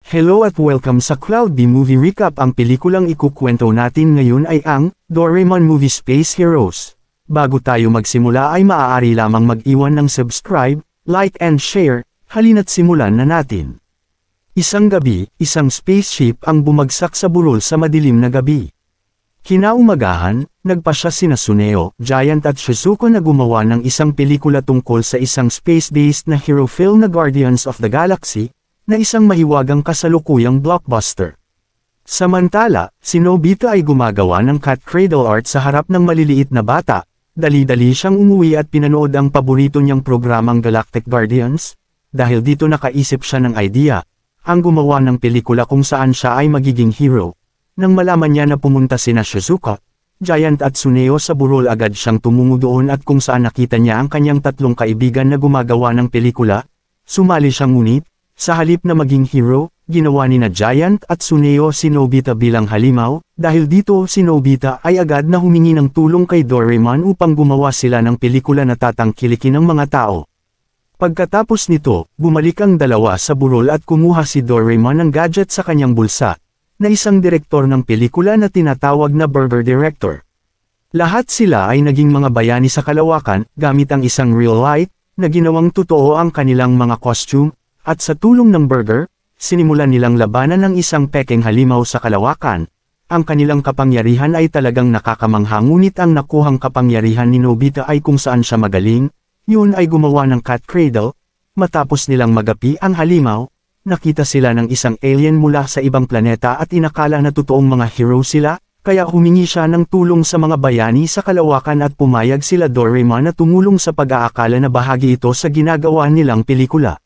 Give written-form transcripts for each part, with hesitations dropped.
Hello at welcome sa Cloud B Movie Recap. Ang pelikulang ikukwento natin ngayon ay ang Doraemon Movie Space Heroes. Bago tayo magsimula ay maaari lamang mag-iwan ng subscribe, like and share. Halina't simulan na natin. Isang gabi, isang spaceship ang bumagsak sa burol sa madilim na gabi. Kinaumagahan, nagpasya sina Suneo, Giant at Shizuko na gumawa ng isang pelikula tungkol sa isang space-based na hero film na Guardians of the Galaxy, na isang mahiwagang kasalukuyang blockbuster. Samantala, si Nobita ay gumagawa ng cat cradle art sa harap ng maliliit na bata. Dali-dali siyang umuwi at pinanood ang paborito niyang programang Galactic Guardians. Dahil dito nakaisip siya ng idea, ang gumawa ng pelikula kung saan siya ay magiging hero. Nang malaman niya na pumunta sina Shizuko, Giant at Suneo sa burol, agad siyang tumungo doon at kung saan nakita niya ang kanyang tatlong kaibigan na gumagawa ng pelikula. Sumali siya, ngunit sa halip na maging hero, ginawa ni na Giant at Suneo si Nobita bilang halimaw. Dahil dito si Nobita ay agad na humingi ng tulong kay Doraemon upang gumawa sila ng pelikula na tatangkilikin ng mga tao. Pagkatapos nito, bumalik ang dalawa sa burol at kumuha si Doraemon ng gadget sa kanyang bulsa, na isang direktor ng pelikula na tinatawag na Burger Director. Lahat sila ay naging mga bayani sa kalawakan gamit ang isang real light na ginawang totoo ang kanilang mga costume. At sa tulong ng Burger, sinimulan nilang labanan ng isang pekeng halimaw sa kalawakan. Ang kanilang kapangyarihan ay talagang nakakamangha, ngunit ang nakuhang kapangyarihan ni Nobita ay kung saan siya magaling. Yun ay gumawa ng cat cradle. Matapos nilang magapi ang halimaw, nakita sila ng isang alien mula sa ibang planeta at inakala na totoong mga hero sila, kaya humingi siya ng tulong sa mga bayani sa kalawakan at pumayag sila Doraemon na tumulong sa pag-aakala na bahagi ito sa ginagawa nilang pelikula.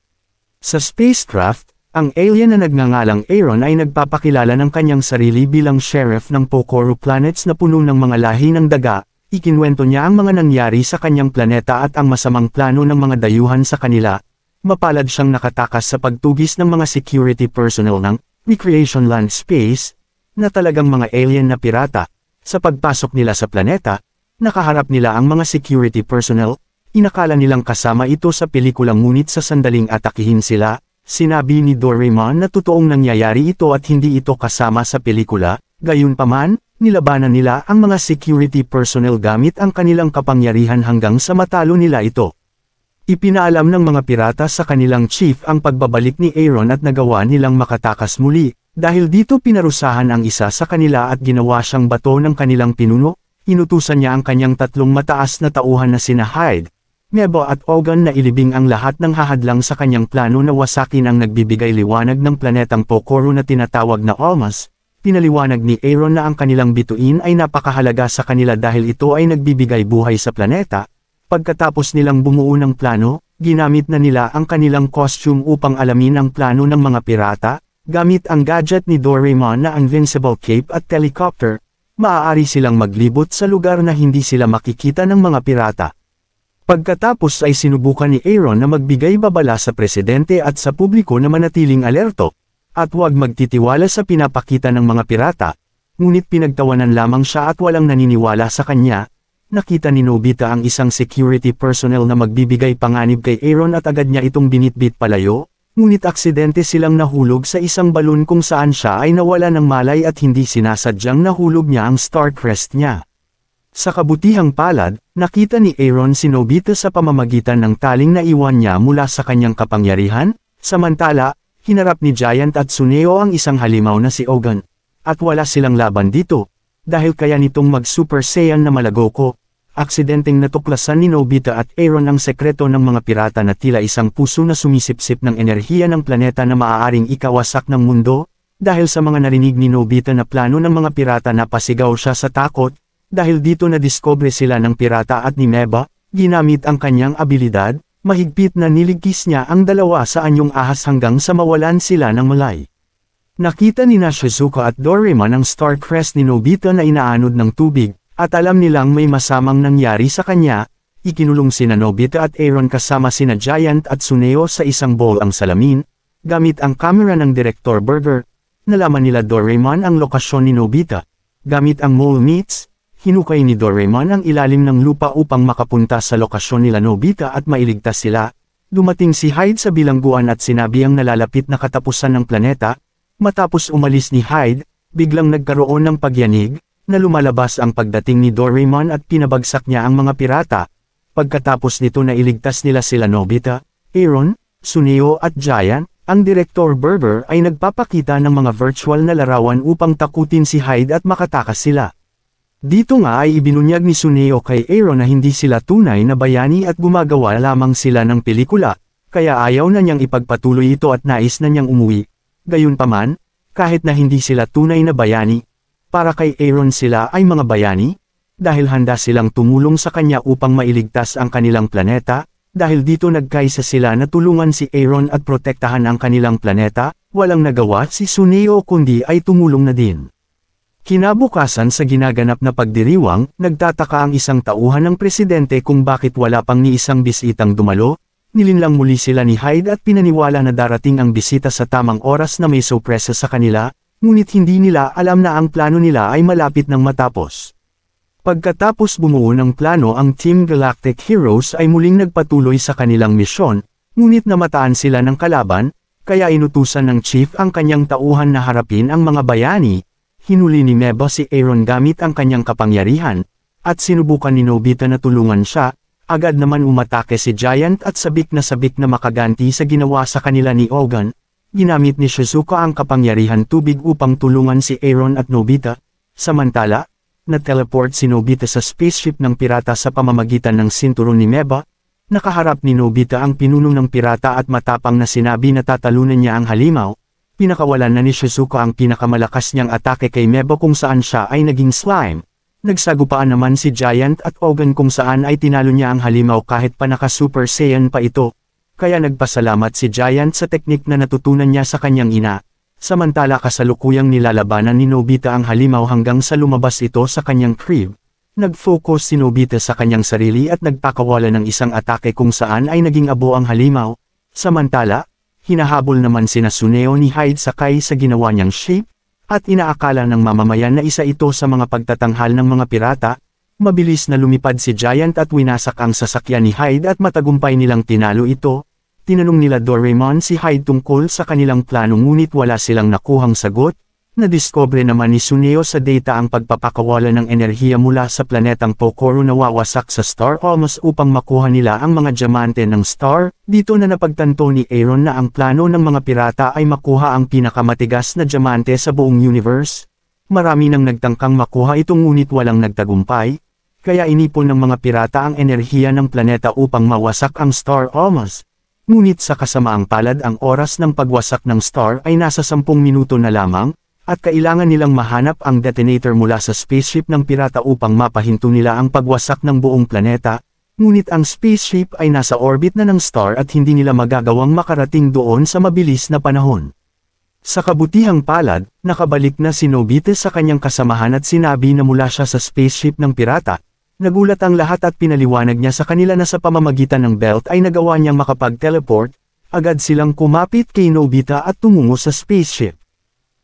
Sa spacecraft, ang alien na nagngangalang Aaron ay nagpapakilala ng kanyang sarili bilang sheriff ng Pokoro Planets na puno ng mga lahi ng daga. Ikinwento niya ang mga nangyari sa kanyang planeta at ang masamang plano ng mga dayuhan sa kanila. Mapalad siyang nakatakas sa pagtugis ng mga security personnel ng Recreation Land Space, na talagang mga alien na pirata. Sa pagpasok nila sa planeta, nakaharap nila ang mga security personnel. Inakala nilang kasama ito sa pelikula, ngunit sa sandaling atakihin sila, sinabi ni Doraemon na totoong nangyayari ito at hindi ito kasama sa pelikula. Gayunpaman, nilabanan nila ang mga security personnel gamit ang kanilang kapangyarihan hanggang sa matalo nila ito. Ipinaalam ng mga pirata sa kanilang chief ang pagbabalik ni Aaron at nagawa nilang makatakas muli. Dahil dito pinarusahan ang isa sa kanila at ginawa siyang bato ng kanilang pinuno. Inutusan niya ang kanyang tatlong mataas na tauhan na sina Hyde, Mebo at Ogan na ilibing ang lahat ng hahadlang sa kanyang plano na wasakin ang nagbibigay liwanag ng planetang Pokoro na tinatawag na Almas. Pinaliwanag ni Aaron na ang kanilang bituin ay napakahalaga sa kanila dahil ito ay nagbibigay buhay sa planeta. Pagkatapos nilang bumuo ng plano, ginamit na nila ang kanilang costume upang alamin ang plano ng mga pirata. Gamit ang gadget ni Doraemon na Invincible Cape at Helicopter, maaari silang maglibot sa lugar na hindi sila makikita ng mga pirata. Pagkatapos ay sinubukan ni Aaron na magbigay babala sa presidente at sa publiko na manatiling alerto, at huwag magtitiwala sa pinapakita ng mga pirata, ngunit pinagtawanan lamang siya at walang naniniwala sa kanya. Nakita ni Nobita ang isang security personnel na magbibigay panganib kay Aaron at agad niya itong binitbit palayo, ngunit aksidente silang nahulog sa isang balon kung saan siya ay nawala ng malay at hindi sinasadyang nahulog niya ang star crest niya. Sa kabutihang palad, nakita ni Aaron si Nobita sa pamamagitan ng taling na iwan niya mula sa kanyang kapangyarihan. Samantala, hinarap ni Giant at Suneo ang isang halimaw na si Ogan. At wala silang laban dito, dahil kaya nitong mag-Super Saiyan na Malagoko. Aksidenteng natuklasan ni Nobita at Aaron ang sekreto ng mga pirata na tila isang puso na sumisipsip ng enerhiya ng planeta na maaaring ikawasak ng mundo. Dahil sa mga narinig ni Nobita na plano ng mga pirata, napasigaw siya sa takot. Dahil dito nadiskubre sila ng pirata at ni Meba, ginamit ang kanyang abilidad, mahigpit na niligtas niya ang dalawa sa anyong ahas hanggang sa mawalan sila ng malay. Nakita ni Shizuko at Doraemon ang star crest ni Nobita na inaanod ng tubig, at alam nilang may masamang nangyari sa kanya. Ikinulong sina Nobita at Aaron kasama sina Giant at Suneo sa isang bowl ang salamin. Gamit ang kamera ng Director Burger, nalaman nila Doraemon ang lokasyon ni Nobita. Gamit ang mole meets, hinukay ni Doraemon ang ilalim ng lupa upang makapunta sa lokasyon nila Nobita at mailigtas sila. Dumating si Hyde sa bilangguan at sinabi ang nalalapit na katapusan ng planeta. Matapos umalis ni Hyde, biglang nagkaroon ng pagyanig, na lumalabas ang pagdating ni Doraemon at pinabagsak niya ang mga pirata. Pagkatapos nito na iligtas nila sila Nobita, Aaron, Suneo at Giant, ang Direktor Berber ay nagpapakita ng mga virtual na larawan upang takutin si Hyde at makatakas sila. Dito nga ay ibinunyag ni Suneo kay Aaron na hindi sila tunay na bayani at gumagawa lamang sila ng pelikula, kaya ayaw na niyang ipagpatuloy ito at nais na niyang umuwi. Gayunpaman, kahit na hindi sila tunay na bayani, para kay Aaron sila ay mga bayani, dahil handa silang tumulong sa kanya upang mailigtas ang kanilang planeta, dahil dito nagkaisa sila na tulungan si Aaron at protektahan ang kanilang planeta, walang nagawa si Suneo kundi ay tumulong na din. Kinabukasan sa ginaganap na pagdiriwang, nagtataka ang isang tauhan ng presidente kung bakit wala pang ni isang bisitang dumalo. Nilinlang muli sila ni Hyde at pinaniwala na darating ang bisita sa tamang oras na may sorpresa sa kanila, ngunit hindi nila alam na ang plano nila ay malapit ng matapos. Pagkatapos bumuo ng plano ang Team Galactic Heroes ay muling nagpatuloy sa kanilang misyon, ngunit namataan sila ng kalaban, kaya inutusan ng Chief ang kanyang tauhan na harapin ang mga bayani. Hinuli ni Meba si Aaron gamit ang kanyang kapangyarihan, at sinubukan ni Nobita na tulungan siya. Agad naman umatake si Giant at sabik na makaganti sa ginawa sa kanila ni Ogan. Ginamit ni Shizuka ang kapangyarihan tubig upang tulungan si Aaron at Nobita. Samantala, na-teleport si Nobita sa spaceship ng pirata sa pamamagitan ng sinturon ni Meba. Nakaharap ni Nobita ang pinuno ng pirata at matapang na sinabi na tatalunan niya ang halimaw. Pinakawalan na ni Shizuka ang pinakamalakas niyang atake kay Meba kung saan siya ay naging slime. Nagsagupaan naman si Giant at Ogan kung saan ay tinalo niya ang halimaw kahit pa naka-Super Saiyan pa ito. Kaya nagpasalamat si Giant sa teknik na natutunan niya sa kanyang ina. Samantala kasalukuyang nilalabanan ni Nobita ang halimaw hanggang sa lumabas ito sa kanyang crib. Nag-focus si Nobita sa kanyang sarili at nagpakawala ng isang atake kung saan ay naging abo ang halimaw. Samantala, hinahabol naman sina Suneo ni Hyde sakay sa ginawa niyang shape, at inaakala ng mamamayan na isa ito sa mga pagtatanghal ng mga pirata. Mabilis na lumipad si Giant at winasak ang sasakyan ni Hyde at matagumpay nilang tinalo ito. Tinanong nila Doraemon si Hyde tungkol sa kanilang plano ngunit wala silang nakuhang sagot. Nadiskubre naman ni Suneo sa data ang pagpapakawala ng enerhiya mula sa planetang Pokoro na wawasak sa Star Almaz upang makuha nila ang mga diamante ng Star. Dito na napagtanto ni Aaron na ang plano ng mga pirata ay makuha ang pinakamatigas na diamante sa buong universe. Marami nang nagtangkang makuha ito ngunit walang nagtagumpay, kaya inipon ng mga pirata ang enerhiya ng planeta upang mawasak ang Star Almaz. Ngunit sa kasamaang palad ang oras ng pagwasak ng Star ay nasa 10 minuto na lamang, at kailangan nilang mahanap ang detonator mula sa spaceship ng pirata upang mapahinto nila ang pagwasak ng buong planeta, ngunit ang spaceship ay nasa orbit na ng Star at hindi nila magagawang makarating doon sa mabilis na panahon. Sa kabutihang palad, nakabalik na si Nobita sa kanyang kasamahan at sinabi na mula siya sa spaceship ng pirata. Nagulat ang lahat at pinaliwanag niya sa kanila na sa pamamagitan ng belt ay nagawa niyang makapag-teleport. Agad silang kumapit kay Nobita at tumungo sa spaceship.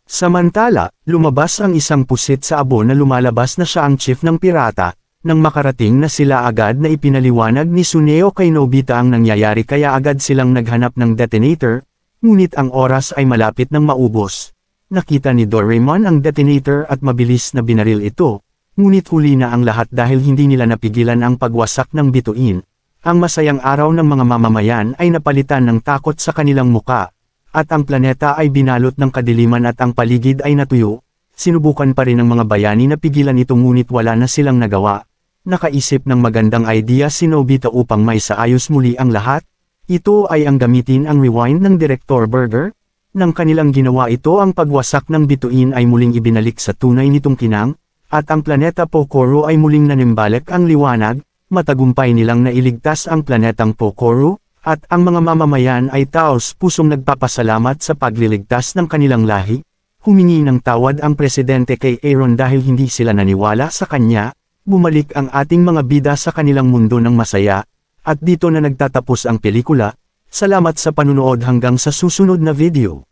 Samantala, lumabas ang isang pusit sa abo na lumalabas na siya ang chief ng pirata. Nang makarating na sila agad na ipinaliwanag ni Suneo kay Nobita ang nangyayari kaya agad silang naghanap ng detonator, ngunit ang oras ay malapit ng maubos. Nakita ni Doraemon ang detonator at mabilis na binaril ito, ngunit huli na ang lahat dahil hindi nila napigilan ang pagwasak ng bituin. Ang masayang araw ng mga mamamayan ay napalitan ng takot sa kanilang muka. At ang planeta ay binalot ng kadiliman at ang paligid ay natuyo. Sinubukan pa rin ng mga bayani na pigilan ito ngunit wala na silang nagawa. Nakaisip ng magandang idea si Nobita upang maisaayos muli ang lahat. Ito ay ang gamitin ang rewind ng Direktor Berger. Nang kanilang ginawa ito ang pagwasak ng bituin ay muling ibinalik sa tunay nitong kinang, at ang planeta Pokoro ay muling nanimbalik ang liwanag. Matagumpay nilang nailigtas ang planetang Pokoro. At ang mga mamamayan ay taos pusong nagpapasalamat sa pagliligtas ng kanilang lahi. Humingi ng tawad ang presidente kay Aaron dahil hindi sila naniwala sa kanya. Bumalik ang ating mga bida sa kanilang mundo ng masaya. At dito na nagtatapos ang pelikula. Salamat sa panunood hanggang sa susunod na video.